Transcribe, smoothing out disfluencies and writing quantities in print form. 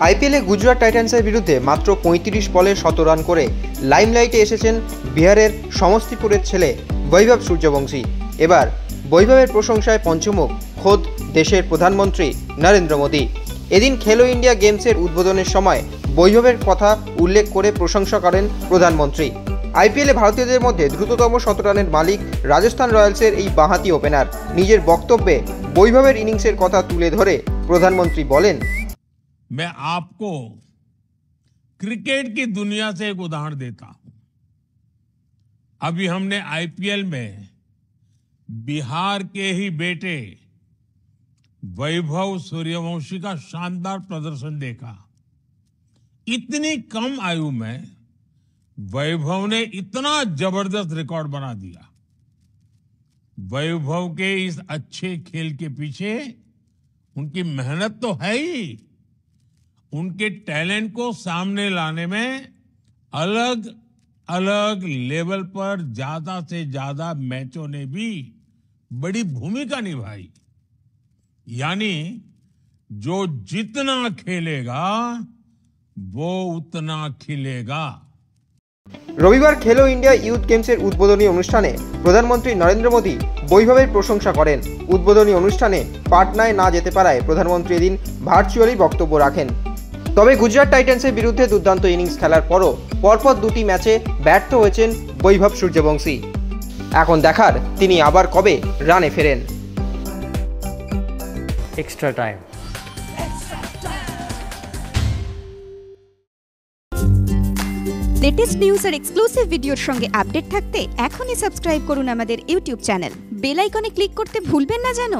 আইপিএলে গুজরাট টাইটান্সের বিরুদ্ধে মাত্র ৩৫ বলে ১৭ রান করে লাইমলাইটে এসেছেন বিহারের সমস্তিপুরের ছেলে বৈভব সূর্যবংশী। এবার বৈভবের প্রশংসায় পঞ্চমুখ খোদ দেশের প্রধানমন্ত্রী নরেন্দ্র মোদী। এদিন খেলো ইন্ডিয়া গেমসের উদ্বোধনের সময় বৈভবের কথা উল্লেখ করে প্রশংসা করেন প্রধানমন্ত্রী। আইপিএলে ভারতীয়দের মধ্যে দ্রুততম ১৭ রানের মালিক রাজস্থান রয়্যালসের এই বাঁহাতি ওপেনার। নিজের বক্তব্যে বৈভবের ইনিংসের কথা তুলে ধরে প্রধানমন্ত্রী বলেন, मैं आपको क्रिकेट की दुनिया से एक उदाहरण देता हूं। अभी हमने आईपीएल में बिहार के ही बेटे वैभव सूर्यवंशी का शानदार प्रदर्शन देखा। इतनी कम आयु में वैभव ने इतना जबरदस्त रिकॉर्ड बना दिया। वैभव के इस अच्छे खेल के पीछे उनकी मेहनत तो है ही, उनके टैलेंट को सामने लाने में अलग अलग लेवल पर ज्यादा से ज्यादा मैचों ने भी बड़ी भूमिका निभाई। यानी जो जितना खेलेगा वो उतना खिलेगा। রবিবার খেলো ইন্ডিয়া ইউথ গেমসের উদ্বোধনী অনুষ্ঠানে প্রধানমন্ত্রী নরেন্দ্র মোদী বৈভবের প্রশংসা করেন। উদ্বোধনী অনুষ্ঠানে পাটনায় না যেতে পারায় প্রধানমন্ত্রী এদিন ভার্চুয়ালি বক্তব্য রাখেন। তবে গুজরাট টাইটান্সের বিরুদ্ধে দুর্দান্ত ইনিংস খেলার পরও পরপর দুটি ম্যাচে ব্যর্থ হয়েছেন বৈভব সূর্যবংশী। এখন দেখার তিনি আবার কবে রানে ফেরেন। Extra time. লেটেস্ট নিউজ আর এক্সক্লুসিভ ভিডিওর সঙ্গে আপডেট থাকতে এখনই সাবস্ক্রাইব করুন আমাদের ইউটিউব চ্যানেল। বেল আইকনে ক্লিক করতে ভুলবেন না যেন।